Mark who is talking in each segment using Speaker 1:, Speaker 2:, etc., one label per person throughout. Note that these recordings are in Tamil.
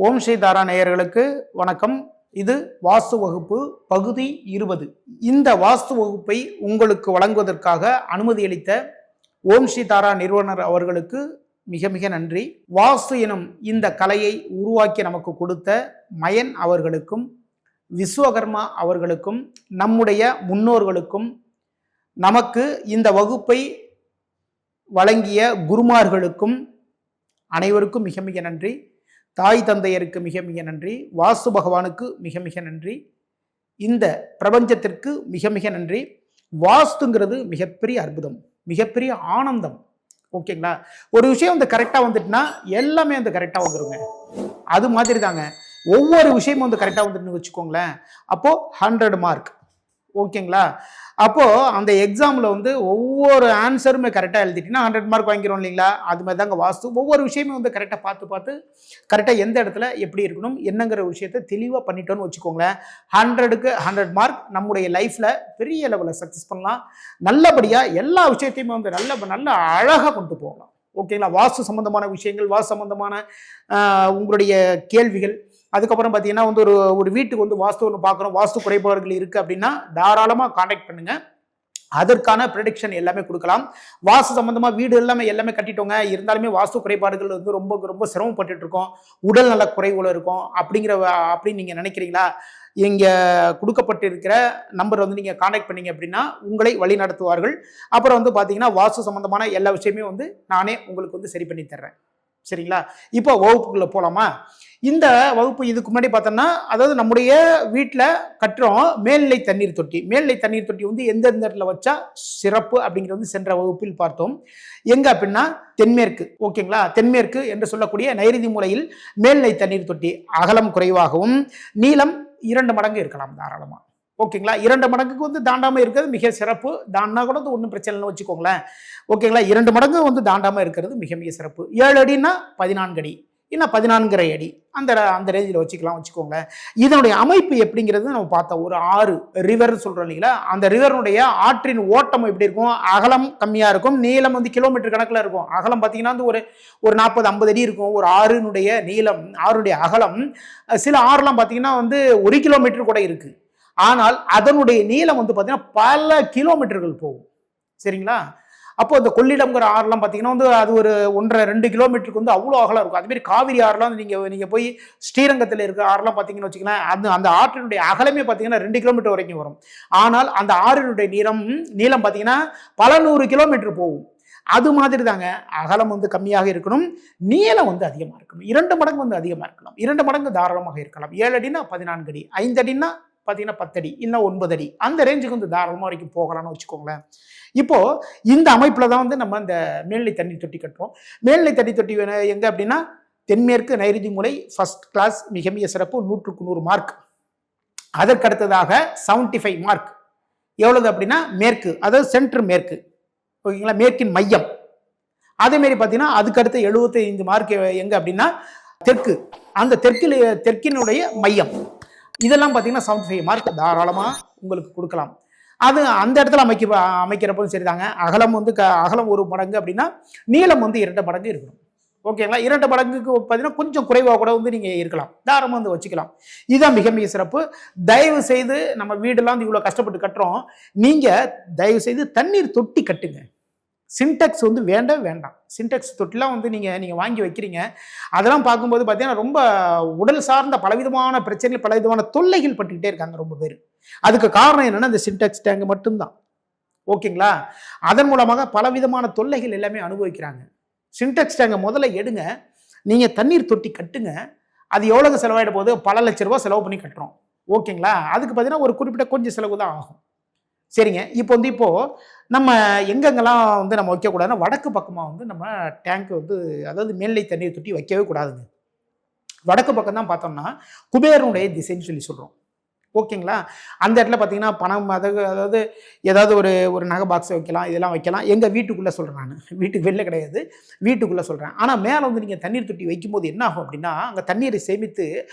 Speaker 1: ஓம் ஸ்ரீ தாரா நேயர்களுக்கு வணக்கம். இது வாஸ்து வகுப்பு பகுதி 20. இந்த வாஸ்து வகுப்பை உங்களுக்கு வழங்குவதற்காக அனுமதி அளித்த ஓம் ஸ்ரீ தாரா நிறுவனர் அவர்களுக்கு மிக மிக நன்றி. வாஸ்து எனும் இந்த கலையை உருவாக்கி நமக்கு கொடுத்த மயன் அவர்களுக்கும் விஸ்வகர்மா அவர்களுக்கும் நம்முடைய முன்னோர்களுக்கும் நமக்கு இந்த வகுப்பை வழங்கிய குருமார்களுக்கும் அனைவருக்கும் மிக மிக நன்றி. தாய் தந்தையருக்கு மிக மிக நன்றி. வாஸ்து பகவானுக்கு மிக மிக நன்றி. இந்த பிரபஞ்சத்திற்கு மிக மிக நன்றி. வாஸ்துங்கிறது மிகப்பெரிய அற்புதம், மிகப்பெரிய ஆனந்தம். ஓகேங்களா? ஒரு விஷயம் வந்து கரெக்டாக வந்துட்டுனா எல்லாமே வந்து கரெக்டாக வந்துருங்க. அது மாதிரி தாங்க ஒவ்வொரு விஷயமும் வந்து கரெக்டாக வந்துட்டுன்னு வச்சுக்கோங்களேன். அப்போ 100 மார்க். ஓகேங்களா? அப்போ அந்த எக்ஸாம்ல வந்து ஒவ்வொரு ஆன்சருமே கரெக்டாக எழுதிட்டீங்கன்னா 100 மார்க் வாங்கிக்கிறோம் இல்லைங்களா? அது மாதிரி தாங்க வாஸ்து. ஒவ்வொரு விஷயமும் வந்து கரெக்டாக பார்த்து கரெக்டாக எந்த இடத்துல எப்படி இருக்கணும் என்னங்கிற விஷயத்த தெளிவாக பண்ணிட்டோன்னு வச்சுக்கோங்களேன். 100க்கு 100 மார்க் நம்முடைய லைஃப்ல பெரிய லெவலில் சக்ஸஸ் பண்ணலாம். நல்லபடியாக எல்லா விஷயத்தையுமே வந்து நல்ல அழகாக கொண்டு போகலாம். ஓகேங்களா? வாஸ்து சம்பந்தமான விஷயங்கள், வாஸ்து சம்பந்தமான உங்களுடைய கேள்விகள், அதுக்கப்புறம் பார்த்தீங்கன்னா வந்து ஒரு வீட்டுக்கு வந்து வாஸ்து ஒன்று பார்க்குறோம், வாஸ்து குறைபாடுகள் இருக்குது அப்படின்னா தாராளமாக காண்டாக்ட் பண்ணுங்க. அதற்கான ப்ரெடிக்ஷன் எல்லாமே கொடுக்கலாம். வாஸ்து சம்பந்தமாக வீடு எல்லாமே கட்டிட்டோங்க, இருந்தாலுமே வாஸ்து குறைபாடுகள் வந்து ரொம்ப சிரமப்பட்டு இருக்கோம், உடல் நல குறைவுல இருக்கும் அப்படின்னு நீங்கள் நினைக்கிறீங்களா? இங்கே கொடுக்கப்பட்டிருக்கிற நம்பர் வந்து நீங்கள் காண்டாக்ட் பண்ணீங்க அப்படின்னா உங்களை வழி நடத்துவார்கள். அப்புறம் வந்து பார்த்தீங்கன்னா வாஸ்து சம்பந்தமான எல்லா விஷயமே வந்து நானே உங்களுக்கு வந்து சரி பண்ணி தர்றேன். சரிங்களா? இப்போ வகுப்புக்குள்ள போலாமா? இந்த வகுப்பு இதுக்கு முன்னாடி பார்த்தோம்னா, அதாவது நம்முடைய வீட்டில் கட்டுறோம் மேல்நிலை தண்ணீர் தொட்டி. மேல்நிலை தண்ணீர் தொட்டி வந்து எந்தெந்த இடத்துல வச்சா சிறப்பு அப்படிங்கிறது வந்து சென்ற வகுப்பில் பார்த்தோம். எங்க அப்படின்னா தென்மேற்கு. ஓகேங்களா? தென்மேற்கு என்று சொல்லக்கூடிய நைருதி மூலையில் மேல்நிலை தண்ணீர் தொட்டி அகலம் குறைவாகவும் நீளம் 2 மடங்கு இருக்கலாம் தாராளமா. ஓகேங்களா? 2 மடங்குக்கு வந்து தாண்டாம இருக்கிறது மிக சிறப்பு. தாண்டா கூட ஒன்றும் பிரச்சனை இல்லைன்னு வச்சுக்கோங்களேன். ஓகேங்களா? 2 மடங்கு வந்து தாண்டாம இருக்கிறது மிக மிக சிறப்பு. 7 அடின்னா 14 அடி, இல்லை 14.5 அடி, அந்த ரேஞ்சில் வச்சுக்கோங்க. இதனுடைய அமைப்பு எப்படிங்கிறது நம்ம பார்த்தோம். ஒரு ஆறு ரிவர் சொல்றோம் இல்லைங்களா? அந்த ரிவருடைய ஆற்றின் ஓட்டம் எப்படி இருக்கும்? அகலம் கம்மியா இருக்கும், நீளம் வந்து கிலோமீட்டர் கணக்கில் இருக்கும். அகலம் பார்த்தீங்கன்னா வந்து ஒரு 40-50 அடி இருக்கும். ஒரு ஆறுனுடைய நீளம், ஆறுடைய அகலம், சில ஆறுலாம் பார்த்தீங்கன்னா வந்து 1 கிலோமீட்டர் கூட இருக்கு. ஆனால் அதனுடைய நீளம் வந்து பார்த்தீங்கன்னா பல கிலோமீட்டர்கள் போகும். சரிங்களா? அப்போ இந்த கொள்ளிடம்ங்கிற ஆறுலாம் பார்த்தீங்கன்னா வந்து அது ஒரு 1.5-2 கிலோமீட்டருக்கு வந்து அவ்வளோ அகலம் இருக்கும். அதுமாரி காவிரி ஆறுலாம் நீங்க போய் ஸ்ரீரங்கத்தில் இருக்கிற ஆறுலாம் பார்த்தீங்கன்னு வச்சுக்கலாம், அந்த ஆற்றினுடைய அகலமே பார்த்தீங்கன்னா 2 கிலோமீட்டர் வரைக்கும் வரும். ஆனால் அந்த ஆறினுடைய நீளம் பார்த்தீங்கன்னா பல 100 கிலோமீட்டர் போகும். அது மாதிரி தாங்க அகலம் வந்து கம்மியாக இருக்கணும், நீளம் வந்து அதிகமாக இருக்கணும். 2 மடங்கு வந்து அதிகமாக இருக்கலாம். 2 மடங்கு தாராளமாக இருக்கலாம். 7 அடினா 14 அடி, 5 அடினா பார்த்தீங்கன்னா 10 அடி, இல்லை 9 அடி, அந்த ரேஞ்சுக்கு வந்து தாராளமாக வரைக்கும் போகலாம்னு வச்சுக்கோங்களேன். இப்போ இந்த அமைப்புல தான் வந்து நம்ம இந்த மேல்நிலை தண்ணீர் தொட்டி கட்டுறோம். மேல்நிலை தண்ணீர் தொட்டி எங்க அப்படின்னா தென்மேற்கு நைருதி மூலை, ஃபர்ஸ்ட் கிளாஸ், மிக மிக சிறப்பு, 100க்கு 100 மார்க். அதற்கடுத்ததாக 75 மார்க். எவ்வளவு அப்படின்னா மேற்கு, அதாவது சென்டர் மேற்கு. ஓகேங்களா? மேற்கின் மையம். அதே மாதிரி பார்த்தீங்கன்னா அதுக்கடுத்து 75 மார்க் எங்க அப்படின்னா தெற்கு, அந்த தெற்கினுடைய மையம். இதெல்லாம் பார்த்தீங்கன்னா 75 மார்க் தாராளமாக உங்களுக்கு கொடுக்கலாம். அது அந்த இடத்துல அமைக்கிறப்போ சரிதாங்க. அகலம் வந்து அகலம் 1 மடங்கு அப்படின்னா நீளம் வந்து 2 மடங்கு இருக்கணும். ஓகேங்களா? 2 மடங்குக்கு பார்த்தீங்கன்னா கொஞ்சம் குறைவாக கூட வந்து நீங்கள் இருக்கலாம், தாராளமாக வந்து வச்சுக்கலாம். இதுதான் மிக மிக சிறப்பு. தயவு செய்து நம்ம வீடெல்லாம் வந்து இவ்வளோ கஷ்டப்பட்டு கட்டுறோம், நீங்கள் தயவு செய்து தண்ணீர் தொட்டி கட்டுங்க. சின்டெக்ஸ் வந்து வேண்டாம். சின்டெக்ஸ் தொட்டிலாம் வந்து நீங்கள் வாங்கி வைக்கிறீங்க, அதெல்லாம் பார்க்கும்போது பார்த்தீங்கன்னா ரொம்ப உடல் சார்ந்த பலவிதமான பிரச்சனைகள், பலவிதமான தொல்லைகள் பட்டுக்கிட்டே இருக்காங்க ரொம்ப பேர். அதுக்கு காரணம் என்னன்னா இந்த சின்டெக்ஸ் டேங்க் மட்டும்தான். ஓகேங்களா? அதன் மூலமாக பலவிதமான தொல்லைகள் எல்லாமே அனுபவிக்கிறாங்க. சின்டெக்ஸ் டேங்கை முதல்ல எடுங்க, நீங்கள் தண்ணீர் தொட்டி கட்டுங்க. அது எவ்வளவு செலவாயிட போகுது? பல லட்ச ரூபாய் செலவு பண்ணி கட்டுறோம். ஓகேங்களா? அதுக்கு பார்த்தீங்கன்னா ஒரு குறிப்பிட்ட கொஞ்சம் செலவு தான் ஆகும். சரிங்க. இப்போ நம்ம எங்கெங்கெல்லாம் வந்து நம்ம வைக்கக்கூடாதுன்னா வடக்கு பக்கமாக வந்து நம்ம டேங்க் வந்து, அதாவது மேல்நிலை தண்ணீர் தொட்டி வைக்கவே கூடாதுங்க. வடக்கு பக்கம் தான் பார்த்தோம்னா குபேரனுடைய திசைன்னு சொல்கிறோம். ஓகேங்களா? அந்த இடத்துல பார்த்தீங்கன்னா பணம், அதாவது ஏதாவது ஒரு நகை பாக்ஸை வைக்கலாம், இதெல்லாம் வைக்கலாம். எங்கள் வீட்டுக்குள்ளே சொல்கிறேன், நான் வீட்டுக்கு வெளில கிடையாது, வீட்டுக்குள்ளே சொல்கிறேன். ஆனால் மேலே வந்து நீங்கள் தண்ணீர் தொட்டி வைக்கும்போது என்ன ஆகும் அப்படின்னா அங்கே தண்ணீரை சேமித்து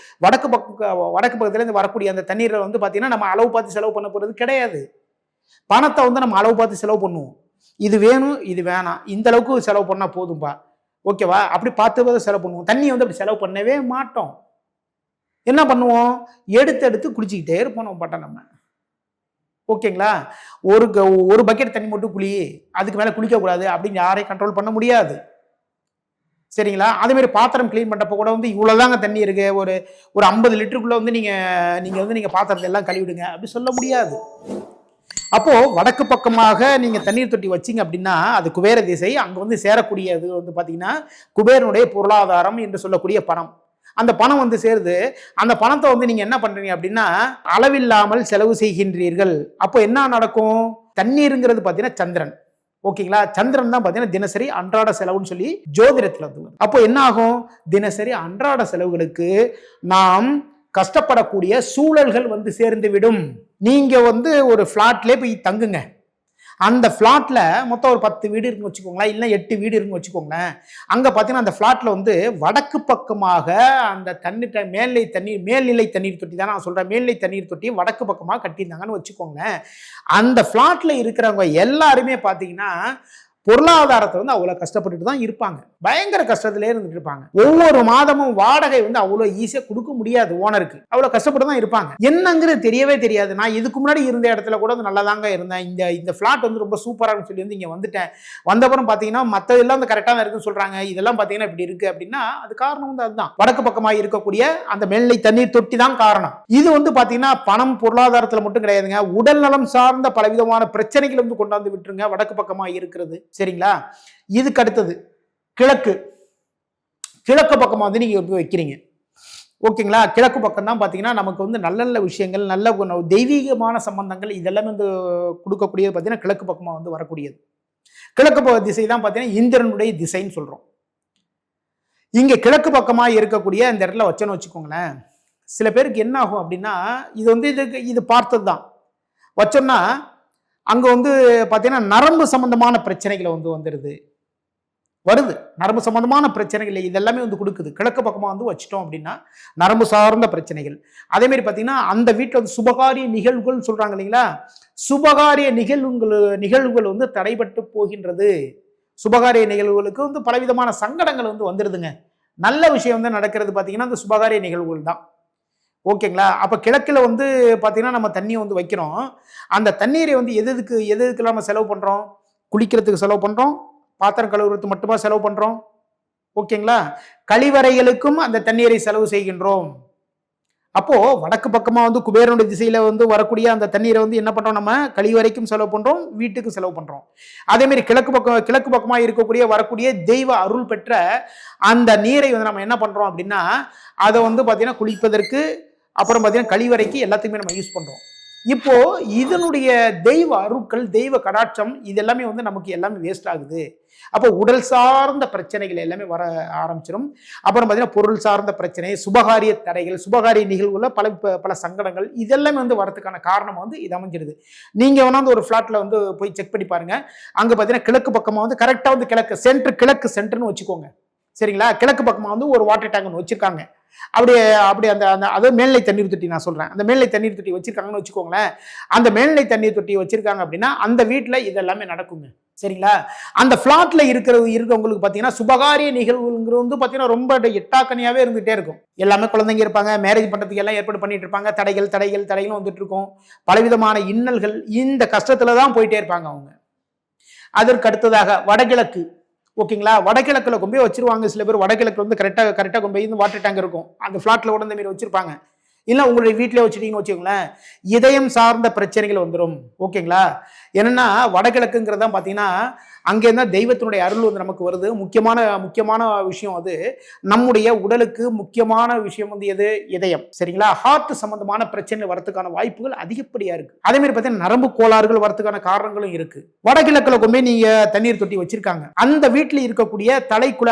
Speaker 1: வடக்கு பக்கத்துலேருந்து வரக்கூடிய அந்த தண்ணீரை வந்து பார்த்தீங்கன்னா நம்ம அளவு பார்த்து செலவு பண்ண போகிறது கிடையாது. பணத்தை வந்து நம்ம அளவு பார்த்து செலவு பண்ணுவோம். இது வேணும், இது வேணாம், இந்த அளவுக்கு செலவு பண்ணால் போதும்பா, ஓகேவா, அப்படி பார்த்து செலவு பண்ணுவோம். தண்ணியை வந்து அப்படி செலவு பண்ணவே மாட்டோம். என்ன பண்ணுவோம், எடுத்து எடுத்து குளிச்சுக்கிட்டே இருப்போம் நம்ம பாட்டை நம்ம. ஓகேங்களா? ஒரு பக்கெட் தண்ணி மட்டும் குளி, அதுக்கு மேல குளிக்க கூடாது அப்படின்னு யாரையும் கண்ட்ரோல் பண்ண முடியாது. சரிங்களா? அதே மாதிரி பாத்திரம் கிளீன் பண்றப்ப கூட வந்து இவ்வளவுதாங்க தண்ணி இருக்கு, ஒரு 50 லிட்டருக்குள்ள வந்து நீங்க பாத்திரத்தை எல்லாம் கழுவிடுங்க அப்படி சொல்ல முடியாது. அப்போ வடக்கு பக்கமாக நீங்க தண்ணீர் தொட்டி வச்சீங்க அப்படின்னா அது குபேர திசை. அங்க வந்து சேரக்கூடியது வந்து பாத்தீங்கன்னா குபேரனுடைய பொருளாதாரம் என்று சொல்லக்கூடிய பணம். அந்த பணம் வந்து சேருது. அந்த பணத்தை வந்து நீங்க என்ன பண்றீங்க அப்படின்னா அளவில்லாமல் செலவு செய்கின்றீர்கள். அப்போ என்ன நடக்கும், தண்ணீருங்கிறது பாத்தீங்கன்னா சந்திரன். ஓகேங்களா? சந்திரன் தான் பாத்தீங்கன்னா தினசரி அன்றாட செலவுன்னு சொல்லி ஜோதிடத்துல வந்து. அப்போ என்ன ஆகும், தினசரி அன்றாட செலவுகளுக்கு நாம் கஷ்டப்படக்கூடிய சூழல்கள் வந்து சேர்ந்து விடும். நீங்க வந்து ஒரு பிளாட்ல போய் தங்குங்க. அந்த பிளாட்ல மொத்தம் ஒரு 10 வீடு இருக்குன்னு வச்சுக்கோங்களேன், இல்லை 8 வீடு இருக்குன்னு வச்சுக்கோங்களேன். அங்க பாத்தீங்கன்னா அந்த பிளாட்ல வந்து வடக்கு பக்கமாக அந்த மேல்நிலை தண்ணீர் தொட்டி தான் நான் சொல்றேன், மேல்நிலை தண்ணீர் தொட்டி வடக்கு பக்கமாக கட்டியிருந்தாங்கன்னு வச்சுக்கோங்களேன். அந்த பிளாட்ல இருக்கிறவங்க எல்லாருமே பாத்தீங்கன்னா பொருளாதாரத்தை வந்து அவ்வளவு கஷ்டப்பட்டுட்டு தான் இருப்பாங்க. பயங்கர கஷ்டத்திலே இருந்துட்டு இருப்பாங்க. ஒவ்வொரு மாதமும் வாடகை வந்து அவ்வளவு ஈஸியா கொடுக்க முடியாது ஓனருக்கு. அவ்வளவு கஷ்டப்பட்டு தான் இருப்பாங்க. என்னங்கிறது தெரியவே தெரியாது. நான் இதுக்கு முன்னாடி இருந்த இடத்துல கூட நல்லாதாங்க இருந்தேன். இந்த பிளாட் வந்து ரொம்ப சூப்பரா சொல்லி வந்து இங்க வந்துட்டேன். வந்தப்புறம் பாத்தீங்கன்னா மத்ததெல்லாம் வந்து கரெக்டா தான் இருக்குன்னு சொல்றாங்க. இதெல்லாம் பாத்தீங்கன்னா இப்படி இருக்கு அப்படின்னா அது காரணம் வந்து அதுதான். வடக்கு பக்கமாக இருக்கக்கூடிய அந்த மேல்நிலை தண்ணீர் தொட்டி தான் காரணம். இது வந்து பாத்தீங்கன்னா பணம் பொருளாதாரத்துல மட்டும் கிடையாதுங்க, உடல் நலம் சார்ந்த பலவிதமான பிரச்சனைகள் வந்து கொண்டாந்து விட்டுருங்க வடக்கு பக்கமாக இருக்கிறது. சரிங்களா? இதுக்கு அடுத்தது கிழக்கு பக்கமா வந்து நீங்க வைக்கிறீங்க. ஓகேங்களா? கிழக்கு பக்கம் தான் பாத்தீங்கன்னா நமக்கு வந்து நல்ல நல்ல விஷயங்கள், நல்ல தெய்வீகமான சம்பந்தங்கள் இதெல்லாம் வந்து கொடுக்கக்கூடியது பாத்தீங்கன்னா கிழக்கு பக்கமா வந்து வரக்கூடியது. கிழக்கு திசை தான் பாத்தீங்கன்னா இந்திரனுடைய திசைன்னு சொல்றோம். இங்க கிழக்கு பக்கமா இருக்கக்கூடிய இந்த இடத்துல வச்சோன்னு வச்சுக்கோங்களேன், சில பேருக்கு என்ன ஆகும் அப்படின்னா இது வந்து இது பார்த்ததுதான் வச்சோம்னா அங்க வந்து பாத்தீங்கன்னா நரம்பு சம்பந்தமான பிரச்சனைகளை வந்து வருது. நரம்பு சம்பந்தமான பிரச்சனைகள் இதெல்லாமே வந்து கொடுக்குது. கிழக்கு பக்கமா வந்து வச்சிட்டோம் அப்படின்னா நரம்பு சார்ந்த பிரச்சனைகள். அதே மாதிரி பாத்தீங்கன்னா அந்த வீட்டுல வந்து சுபகாரிய நிகழ்வுகள் சொல்றாங்க இல்லைங்களா, சுபகாரிய நிகழ்வுகள் வந்து தடைபட்டு போகின்றது. சுபகாரிய நிகழ்வுகளுக்கு வந்து பலவிதமான சங்கடங்கள் வந்து வந்துருதுங்க. நல்ல விஷயம் வந்து நடக்கிறது பாத்தீங்கன்னா அந்த சுபகாரிய நிகழ்வுகள் தான். ஓகேங்களா? அப்ப கிழக்குல வந்து பாத்தீங்கன்னா நம்ம தண்ணியை வந்து வைக்கிறோம். அந்த தண்ணீரை வந்து எதுக்கெல்லாம் நம்ம செலவு பண்றோம், குளிக்கிறதுக்கு செலவு பண்றோம், பாத்திரம் கழுவுறதுக்கு மட்டுமா செலவு பண்றோம். ஓகேங்களா? கழிவறைகளுக்கும் அந்த தண்ணீரை செலவு செய்கின்றோம். அப்போ வடக்கு பக்கமா வந்து குபேரனுடைய திசையில வந்து வரக்கூடிய அந்த தண்ணீரை வந்து என்ன பண்றோம், நம்ம கழிவறைக்கும் செலவு பண்றோம், வீட்டுக்கும் செலவு பண்றோம். அதே மாதிரி கிழக்கு பக்கமா இருக்கக்கூடிய வரக்கூடிய தெய்வ அருள் பெற்ற அந்த நீரை வந்து நம்ம என்ன பண்றோம் அப்படின்னா அதை வந்து பாத்தீங்கன்னா குளிப்பதற்கு, அப்புறம் பாத்தீங்கன்னா கழிவறைக்கு எல்லாத்துக்குமே நம்ம யூஸ் பண்றோம். இப்போ இதனுடைய தெய்வ அருட்கள், தெய்வ கடாட்சம் இதெல்லாமே வந்து நமக்கு எல்லாமே வேஸ்ட் ஆகுது. அப்போ உடல் சார்ந்த பிரச்சனைகள் எல்லாமே வர ஆரம்பிச்சிடும். அப்புறம் பார்த்தீங்கன்னா பொருள் சார்ந்த பிரச்சனை, சுபகாரிய தடைகள், சுபகாரிய நிகழ்வுல பல சங்கடங்கள் இதெல்லாமே வந்து வரதுக்கான காரணம் வந்து இது அமைஞ்சிருது. நீங்க வேணாந்து ஒரு பிளாட்ல வந்து போய் செக் பண்ணி பாருங்க. அங்க பார்த்தீங்கன்னா கிழக்கு பக்கமா வந்து கரெக்டா வந்து கிழக்கு சென்டர்னு வச்சுக்கோங்க. சரிங்களா? கிழக்கு பக்கமா வந்து ஒரு வாட்டர் டேங்க் ஒன்று வச்சிருக்காங்க. அப்படி அந்த அதாவது மேல்நிலை தண்ணீர் தொட்டி நான் சொல்றேன், அந்த மேல்நிலை தண்ணீர் தொட்டி வச்சிருக்காங்கன்னு வச்சுக்கோங்களேன். அந்த மேல்நிலை தண்ணீர் தொட்டி வச்சிருக்காங்க அப்படின்னா அந்த வீட்டுல இதெல்லாமே நடக்குங்க. சரிங்களா? அந்த பிளாட்ல இருக்கவங்களுக்கு பாத்தீங்கன்னா சுபகாரிய நிகழ்வுங்கிறது வந்து பாத்தீங்கன்னா ரொம்ப எட்டாக்கனியாவே இருந்துகிட்டே இருக்கும். எல்லாமே குழந்தைங்க இருப்பாங்க, மேரேஜ் பண்றதுக்கு எல்லாம் ஏற்பாடு பண்ணிட்டு இருப்பாங்க. தடைகள் வந்துட்டு இருக்கும். பலவிதமான இன்னல்கள், இந்த கஷ்டத்துலதான் போயிட்டே இருப்பாங்க அவங்க. அதற்கு அடுத்ததாக வடகிழக்கு. ஓகேங்களா? வடகிழக்குல கொண்டு போய் வச்சிருவாங்க சில பேர். வடகிழக்கு வந்து கரெக்டா கொண்டு போய் வாட்டர் டேங்க் இருக்கும், அந்த பிளாட்ல கூட இந்த மாதிரி வச்சிருப்பாங்க. இல்ல உங்களுடைய வீட்டிலே வச்சுட்டீங்கன்னு வச்சுக்கோங்களேன், இதயம் சார்ந்த பிரச்சனைகள் வந்துடும். ஓகேங்களா? என்னன்னா வடகிழக்குங்கிறது தான் பாத்தீங்கன்னா அங்கேருந்தா தெய்வத்தினுடைய அருள் வந்து நமக்கு வருது. முக்கியமான விஷயம் அது. நம்முடைய உடலுக்கு முக்கியமான விஷயம் வந்து எது? இதயம். சரிங்களா? ஹார்ட் சம்பந்தமான பிரச்சனை வரதுக்கான வாய்ப்புகள் அதிகப்படியா இருக்கு. அதே மாதிரி பார்த்தீங்கன்னா நரம்பு கோளாறுகள் வரதுக்கான காரணங்களும் இருக்கு. வடகிழக்குல கொண்டு நீங்க தண்ணீர் தொட்டி வச்சிருக்காங்க. அந்த வீட்டில் இருக்கக்கூடிய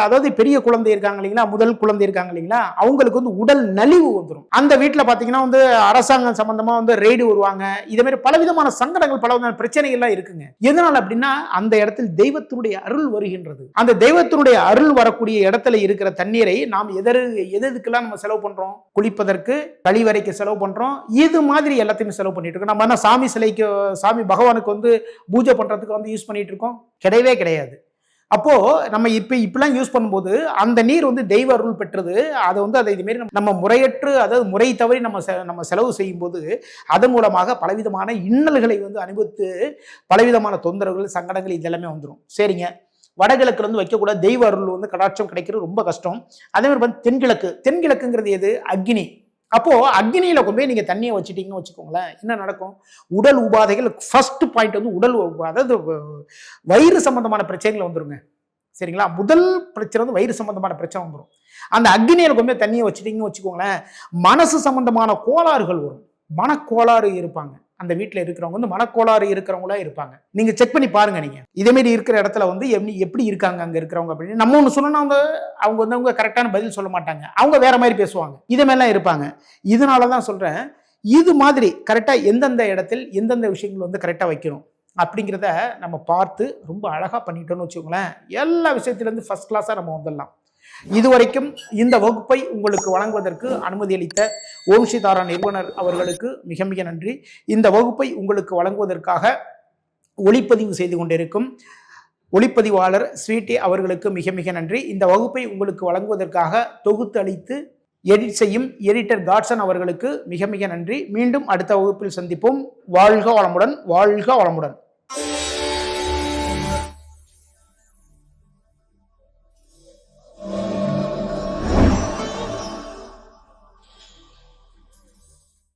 Speaker 1: அதாவது பெரிய குழந்தை இருக்காங்க இல்லைங்களா, முதல் குழந்தை இருக்காங்க இல்லைங்களா, அவங்களுக்கு வந்து உடல் நலிவு வந்துடும். அந்த வீட்டுல பாத்தீங்கன்னா வந்து அரசாங்கம் சம்பந்தமா வந்து ரெய்டு வருவாங்க. இதே மாதிரி பலவிதமான சங்கடங்கள், பலவிதமான பிரச்சனைகள்லாம் இருக்குங்க. எதனால அப்படின்னா அந்த இடத்தில் தெய்வத்தினுடைய அருள் வருகின்றது. அந்த தெய்வத்தினுடைய அருள் வரக்கூடிய இடத்துல இருக்கிற தண்ணீரை நாம் எதுக்கெல்லாம் நம்ம செலவு பண்றோம்? குளிப்பதற்கு, கழிவறைக்கு செலவு பண்றோம். இது மாதிரி எல்லாத்தையும் செலவு பண்ணிட்டு இருக்கோம். நம்ம சாமி பகவானுக்கு வந்து பூஜை பண்றதுக்கு வந்து யூஸ் பண்ணிட்டு இருக்கோம்? கிடையவே கிடையாது. அப்போ நம்ம இப்பெல்லாம் யூஸ் பண்ணும்போது அந்த நீர் வந்து தெய்வ அருள் பெற்றது. அதை வந்து அதை இதுமாரி நம்ம முறையற்று, அதாவது முறை தவறி நம்ம செலவு செய்யும் போது அதன் மூலமாக பலவிதமான இன்னல்களை வந்து அனுபவித்து பலவிதமான தொந்தரவுகள், சங்கடங்கள் இதெல்லாமே வந்துடும். சரிங்க, வடகிழக்குல வந்து வைக்கக்கூடாது, தெய்வ அருள் வந்து கடாட்சம் கிடைக்கிறது ரொம்ப கஷ்டம். அதே மாதிரி வந்து தென்கிழக்குங்கிறது எது? அக்னி. அப்போ அக்னியில கொண்டு போய் நீங்க தண்ணியை வச்சுட்டீங்கன்னு வச்சுக்கோங்களேன், என்ன நடக்கும்? உடல் உபாதைகள் ஃபர்ஸ்ட் பாயிண்ட் வந்து உடல், அதாவது வயிறு சம்பந்தமான பிரச்சனைகள் வந்துருங்க. சரிங்களா? முதல் பிரச்சனை வந்து வயிறு சம்பந்தமான பிரச்சனை வந்துடும். அந்த அக்னியில கொண்டு போய் தண்ணியை வச்சுட்டீங்கன்னு வச்சுக்கோங்களேன், மனசு சம்பந்தமான கோளாறுகள் வரும். மனக்கோளாறு இருப்பாங்க. அந்த வீட்டில் இருக்கிறவங்க வந்து மனக்கோளாறு இருக்கிறவங்களா இருப்பாங்க. நீங்க செக் பண்ணி பாருங்க. நீங்க இதே மாதிரி இருக்கிற இடத்துல வந்து எப்படி இருக்காங்க அங்க இருக்கிறவங்க அப்படின்னு. நம்ம ஒண்ணு சொன்னா அவங்க வந்து அவங்க கரெக்டான பதில் சொல்ல மாட்டாங்க. அவங்க வேற மாதிரி பேசுவாங்க. இதே மாதிரிலாம் இருப்பாங்க. இதனாலதான் சொல்றேன், இது மாதிரி கரெக்டா எந்தெந்த இடத்தில் எந்தெந்த விஷயங்கள் வந்து கரெக்டா வைக்கணும் அப்படிங்கிறத நம்ம பார்த்து ரொம்ப அழகா பண்ணிட்டோம்னு வச்சுக்கோங்களேன், எல்லா விஷயத்திலிருந்து ஃபர்ஸ்ட் கிளாஸா நம்ம வந்துடலாம். இதுவரைக்கும் இந்த வகுப்பை உங்களுக்கு வழங்குவதற்கு அனுமதி அளித்த ஓம் ஸ்ரீ தாரா நிறுவனர் அவர்களுக்கு மிக மிக நன்றி. இந்த வகுப்பை உங்களுக்கு வழங்குவதற்காக ஒளிப்பதிவு செய்து கொண்டிருக்கும் ஒளிப்பதிவாளர் ஸ்வீட்டி அவர்களுக்கு மிக மிக நன்றி. இந்த வகுப்பை உங்களுக்கு வழங்குவதற்காக தொகுத்து அளித்து எடிட் செய்யும் எடிட்டர் காட்சன் அவர்களுக்கு மிக மிக நன்றி. மீண்டும் அடுத்த வகுப்பில் சந்திப்போம். வாழ்க வளமுடன், வாழ்க வளமுடன்.